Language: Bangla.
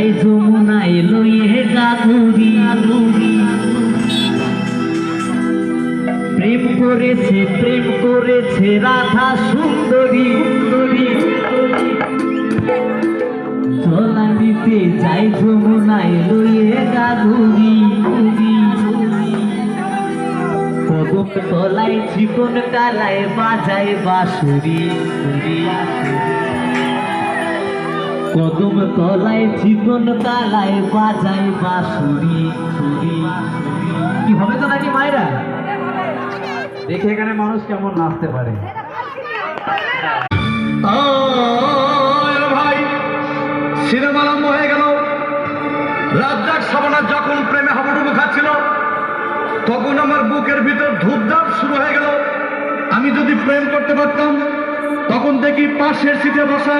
যাই যমুনায় লইয়ে গাগুরি প্রেম করেছে রাধা সুন্দরী চলানিতে যাই যমুনায় লইয়ে গাগুরি কদম তলায় চিকন কালায় বাজায় বাঁশুরি কদম তলায় চিকন কালায় বাজায় বাঁশুরি কি হবে তো নাকি মায়েরা দেখে এখানে মানুষ কেমন নাচতে পারে। ভাই সিনেমা আরম্ভ হয়ে গেল। রাজ্জাক সাবানা যখন প্রেমে হাবুডুবু খাচ্ছিল তখন আমার বুকের ভিতর ধূপধাপ শুরু হয়ে গেল। আমি যদি প্রেম করতে পারতাম তখন দেখি পাশের সিটে বসা